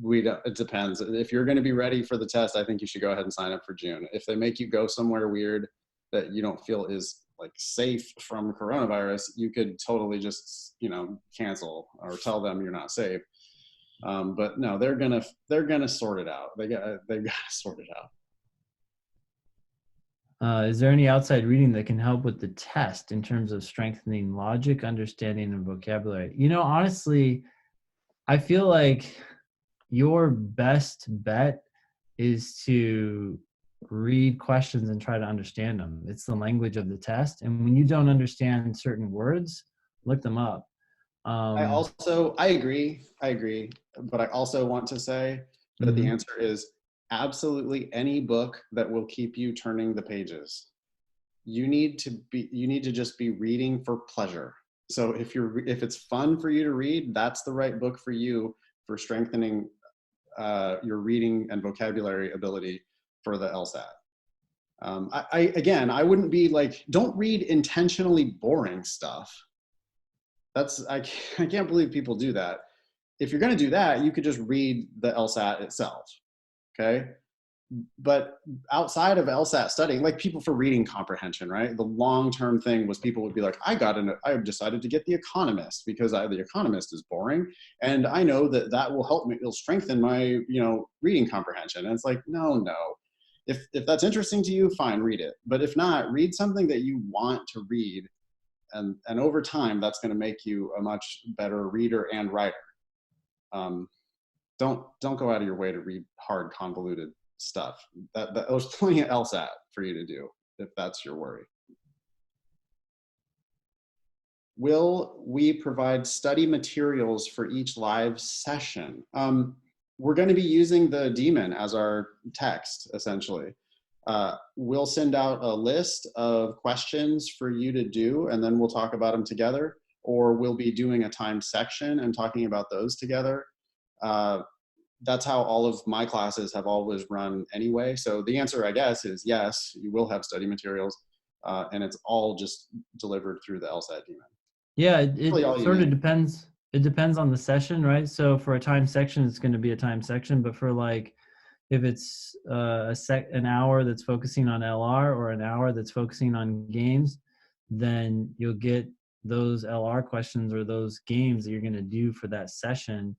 It depends. If you're going to be ready for the test, I think you should go ahead and sign up for June. If they make you go somewhere weird that you don't feel is like safe from coronavirus, you could totally just, you know, cancel or tell them you're not safe. But no, they're gonna sort it out. They gotta sort it out. Is there any outside reading that can help with the test in terms of strengthening logic, understanding, and vocabulary? You know, honestly, I feel like your best bet is to read questions and try to understand them. It's the language of the test. And when you don't understand certain words, look them up. I agree, but I also want to say that the answer is absolutely any book that will keep you turning the pages. You need to just be reading for pleasure. So if it's fun for you to read, that's the right book for you for strengthening your reading and vocabulary ability for the LSAT. I wouldn't be like, don't read intentionally boring stuff. I can't believe people do that. If you're going to do that, you could just read the LSAT itself, okay? But outside of LSAT studying, like people for reading comprehension, right? The long-term thing was people would be like, I decided to get The Economist because The Economist is boring, and I know that will help me, it'll strengthen my, you know, reading comprehension. And it's like, no. If that's interesting to you, fine, read it. But if not, read something that you want to read. And over time, that's going to make you a much better reader and writer. Don't go out of your way to read hard, convoluted stuff. There's plenty of LSAT for you to do if that's your worry. Will we provide study materials for each live session? We're going to be using the Demon as our text, essentially. We'll send out a list of questions for you to do, and then we'll talk about them together, or we'll be doing a timed section and talking about those together. That's how all of my classes have always run anyway. So the answer, I guess, is yes, you will have study materials, and it's all just delivered through the LSAT Demon. Yeah, it sort of depends. It depends on the session, right? So for a timed section, it's going to be a timed section, but for like, if it's an hour that's focusing on LR or an hour that's focusing on games, then you'll get those LR questions or those games that you're going to do for that session.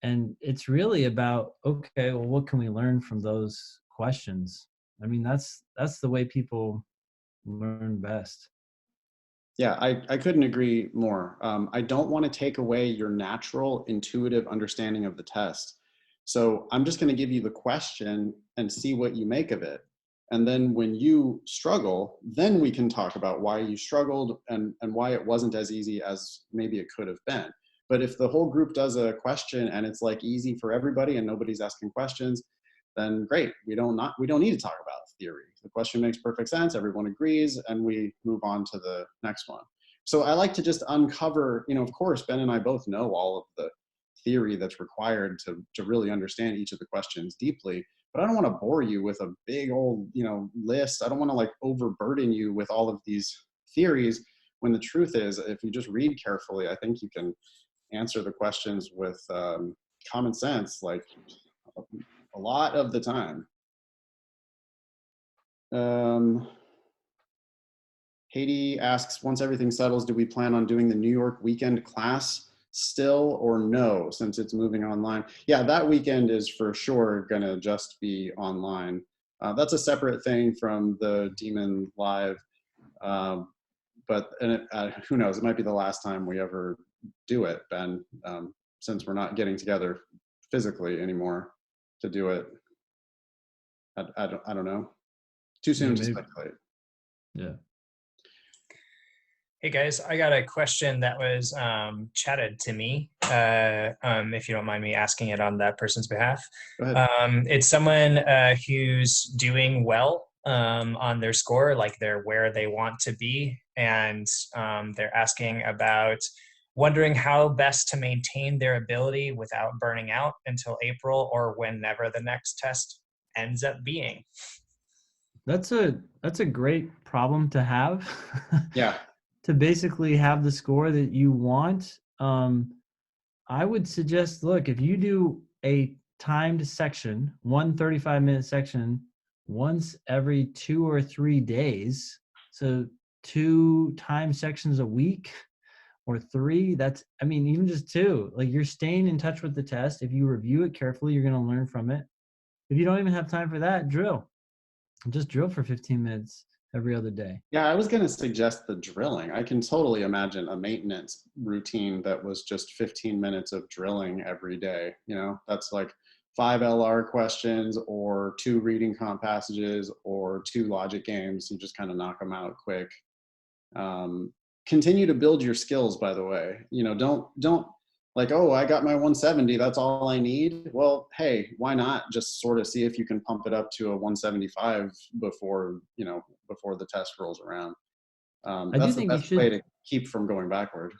And it's really about, okay, well, what can we learn from those questions? I mean, that's the way people learn best. Yeah, I couldn't agree more. I don't want to take away your natural intuitive understanding of the test. So I'm just going to give you the question and see what you make of it. And then when you struggle, then we can talk about why you struggled and why it wasn't as easy as maybe it could have been. But if the whole group does a question and it's like easy for everybody and nobody's asking questions, then great. We don't need to talk about theory. The question makes perfect sense. Everyone agrees, and we move on to the next one. So I like to just uncover, you know, of course, Ben and I both know all of the theory that's required to really understand each of the questions deeply, but I don't want to bore you with a big old, you know, list. I don't want to like overburden you with all of these theories, when the truth is, if you just read carefully, I think you can answer the questions with common sense, like a lot of the time. Haiti asks, once everything settles, do we plan on doing the New York weekend class still or no, since it's moving online? Yeah, that weekend is for sure gonna just be online. That's a separate thing from the Demon Live. But who knows? It might be the last time we ever do it, Ben, since we're not getting together physically anymore to do it. I don't know. Too soon to speculate. Yeah. Hey guys, I got a question that was chatted to me. If you don't mind me asking it on that person's behalf. Go ahead. It's someone who's doing well on their score, like they're where they want to be, and they're asking about wondering how best to maintain their ability without burning out until April or whenever the next test ends up being. That's a great problem to have. Yeah. To basically have the score that you want. I would suggest, look, if you do a timed section, 1 35-minute section, once every 2 or 3 days, so 2 time sections a week or 3, that's, I mean, even just 2, like you're staying in touch with the test. If you review it carefully, you're going to learn from it. If you don't even have time for that, just drill for 15 minutes every other day. Yeah, I was going to suggest the drilling. I can totally imagine a maintenance routine that was just 15 minutes of drilling every day. You know, that's like 5 LR questions or 2 reading comp passages or 2 logic games. You just kind of knock them out quick. Continue to build your skills, by the way. You know, don't like, oh, I got my 170, that's all I need. Well, hey, why not just sort of see if you can pump it up to a 175 before the test rolls around. That's the best way to keep from going backward.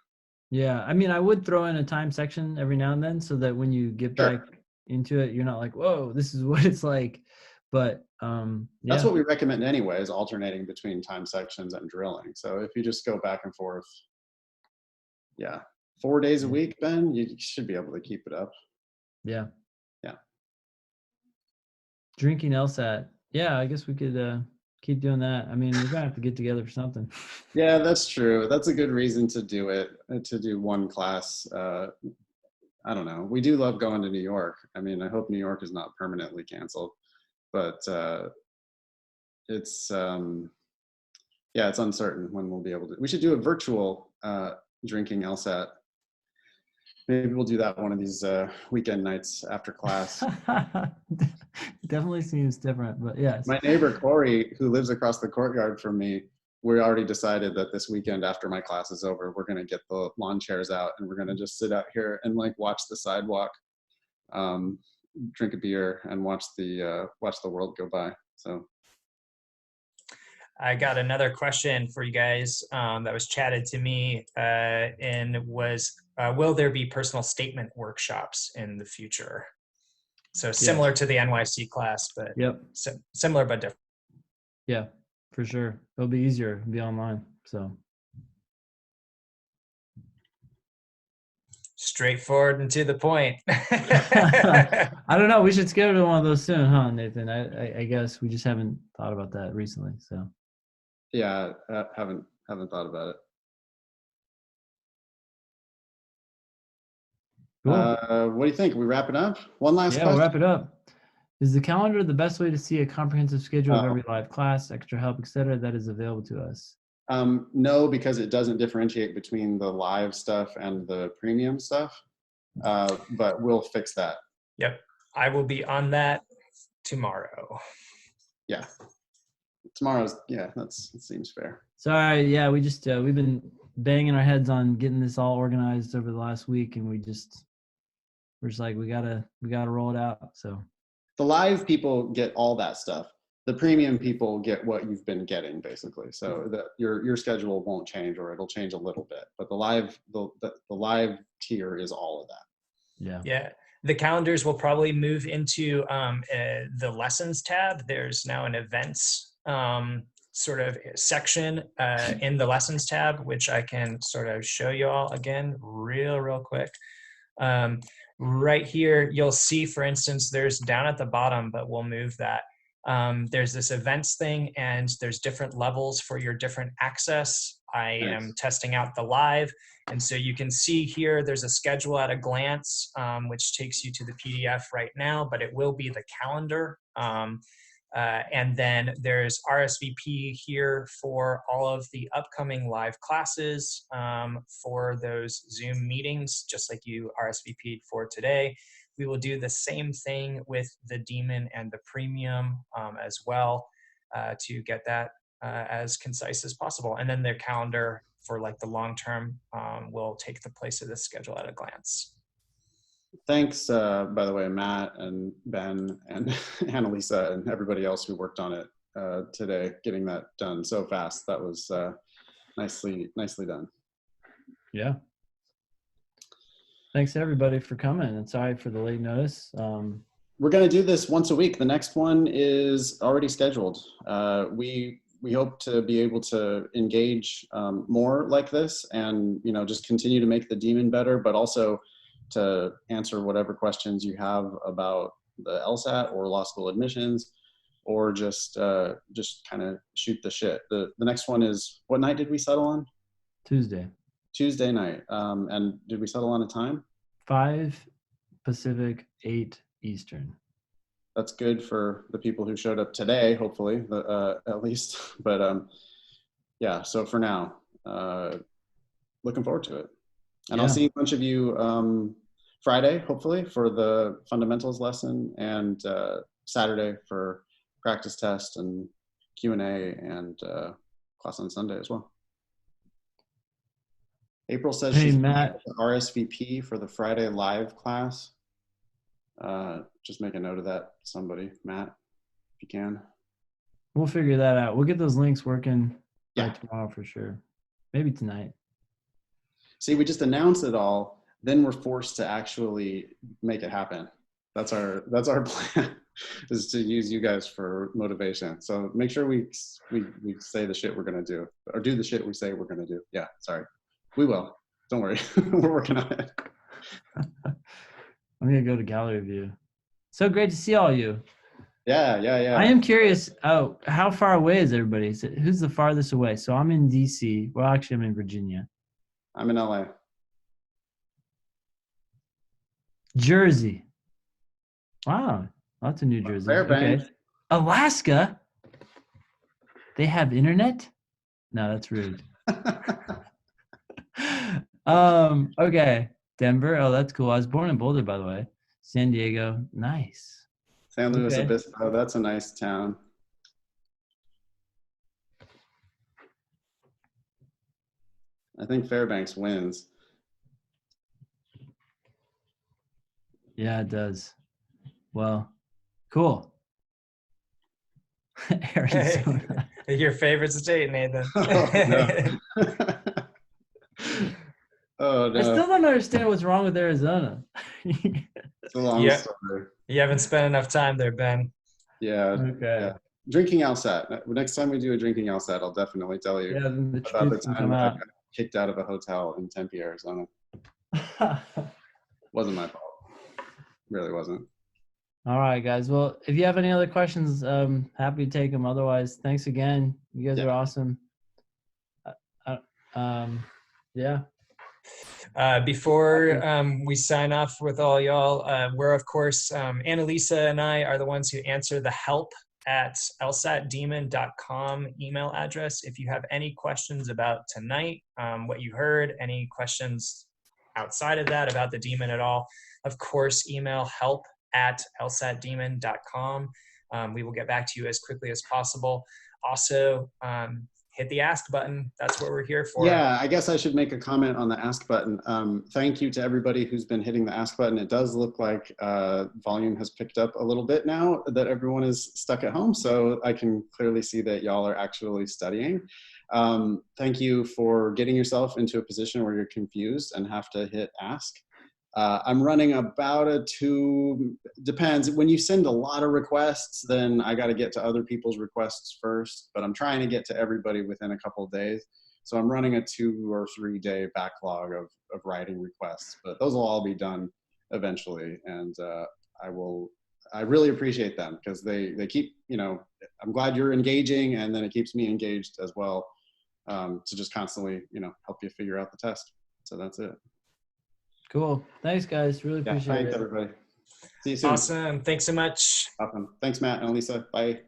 Yeah, I mean, I would throw in a time section every now and then so that when you get back into it, you're not like, whoa, this is what it's like. But that's what we recommend anyway, is alternating between time sections and drilling. So if you just go back and forth, 4 days a week, Ben, you should be able to keep it up. Yeah. Yeah. Drinking LSAT. Yeah, I guess we could keep doing that. I mean, we're gonna have to get together for something. Yeah, that's true. That's a good reason to do it, to do one class. I don't know. We do love going to New York. I mean, I hope New York is not permanently canceled, but it's it's uncertain when we'll be able to. We should do a virtual drinking LSAT. Maybe we'll do that one of these weekend nights after class. Definitely seems different, but yes. My neighbor Corey, who lives across the courtyard from me, we already decided that this weekend after my class is over, we're going to get the lawn chairs out and we're going to just sit out here and like watch the sidewalk, drink a beer, and watch the world go by. So. I got another question for you guys that was chatted to me and was, will there be personal statement workshops in the future? So similar to the NYC class, but similar but different. Yeah, for sure. It'll be easier to be online. So straightforward and to the point. I don't know. We should schedule one of those soon, huh, Nathan? I guess we just haven't thought about that recently. So. Yeah, haven't thought about it. Cool. What do you think? We wrap it up? One last question? We'll wrap it up. Is the calendar the best way to see a comprehensive schedule of every live class, extra help, etc., that is available to us? No, because it doesn't differentiate between the live stuff and the premium stuff. But we'll fix that. Yep. I will be on that tomorrow. Yeah. Tomorrow's, that seems fair. Sorry, we just we've been banging our heads on getting this all organized over the last week, and we're just like, we gotta roll it out. So the live people get all that stuff. The premium people get what you've been getting, basically. So that your schedule won't change, or it'll change a little bit. But the live tier is all of that. Yeah. The calendars will probably move into the lessons tab. There's now an events sort of section in the lessons tab, which I can sort of show you all again real quick. Right here, you'll see, for instance, there's down at the bottom, but we'll move that. There's this events thing, and there's different levels for your different access. I am testing out the live. And so you can see here, there's a schedule at a glance, which takes you to the PDF right now, but it will be the calendar. And then there's RSVP here for all of the upcoming live classes for those Zoom meetings, just like you RSVP'd for today. We will do the same thing with the Demon and the Premium as well to get that as concise as possible. And then their calendar for like the long term will take the place of the schedule at a glance. Thanks, by the way, Matt and Ben and Annalisa and everybody else who worked on it today, getting that done so fast. That was nicely done. Yeah. Thanks everybody for coming, and sorry for the late notice. We're going to do this once a week. The next one is already scheduled. We hope to be able to engage more like this, and just continue to make the Demon better, but also to answer whatever questions you have about the LSAT or law school admissions, or just kind of shoot the shit. The next one is, what night did we settle on? Tuesday night. And did we settle on a time? 5 Pacific, 8 Eastern. That's good for the people who showed up today, hopefully, at least. But yeah, so for now, looking forward to it. And Yeah. I'll see a bunch of you Friday, hopefully, for the fundamentals lesson, and Saturday for practice test and Q&A, and class on Sunday as well. April says Hey, she's Matt. RSVP for the Friday live class. Just make a note of that, somebody, Matt, if you can. We'll figure that out. We'll get those links working by Yeah. tomorrow for sure. Maybe tonight. See, we just announced it all, then we're forced to actually make it happen. That's our plan, is to use you guys for motivation. So make sure we say the shit we're gonna do, or do the shit we say we're gonna do. Yeah, sorry. We will. Don't worry. We're working on it. I'm gonna go to gallery view. So great to see all you. Yeah. I am curious. Oh, how far away is everybody? Who's the farthest away? So I'm in DC. Well, actually, I'm in Virginia. I'm in LA. Jersey. Wow, lots of New Jersey. Fairbanks. Okay. Alaska. They have internet? No, that's rude. Okay. Denver. Oh, that's cool. I was born in Boulder, by the way. San Diego. Nice. San Luis Okay. Obispo. That's a nice town. I think Fairbanks wins. Yeah, it does. Well, cool. Arizona. Your favorite state, Nathan. Oh, no. I still don't understand what's wrong with Arizona. It's a long Yeah. story. You haven't spent enough time there, Ben. Yeah. Okay. Yeah. Drinking LSAT. Next time we do a drinking LSAT, I'll definitely tell you Yeah, then the about the truth can time come that I out. got kicked out of a hotel in Tempe, Arizona. Wasn't my fault. Really wasn't. All right, guys. Well, if you have any other questions, happy to take them. Otherwise, thanks again. You guys Yeah. are awesome. Yeah. Before we sign off with all y'all, we're, of course, Annalisa and I are the ones who answer the help at lsatdemon.com email address. If you have any questions about tonight, what you heard, any questions outside of that about the Demon at all, of course, email help@lsatdemon.com. We will get back to you as quickly as possible. Also, hit the ask button. That's what we're here for. Yeah, I guess I should make a comment on the ask button. Thank you to everybody who's been hitting the ask button. It does look like volume has picked up a little bit now that everyone is stuck at home. So I can clearly see that y'all are actually studying. Thank you for getting yourself into a position where you're confused and have to hit ask. I'm running about depends. When you send a lot of requests, then I got to get to other people's requests first, but I'm trying to get to everybody within a couple of days. So I'm running a 2 or 3 day backlog of writing requests, but those will all be done eventually. And I really appreciate them, because they keep, I'm glad you're engaging, and then it keeps me engaged as well, to just constantly, help you figure out the test. So that's it. Cool. Thanks, guys. Really appreciate Thanks, it. everybody. See you soon. Awesome. Thanks so much. Awesome. Thanks, Matt and Lisa. Bye.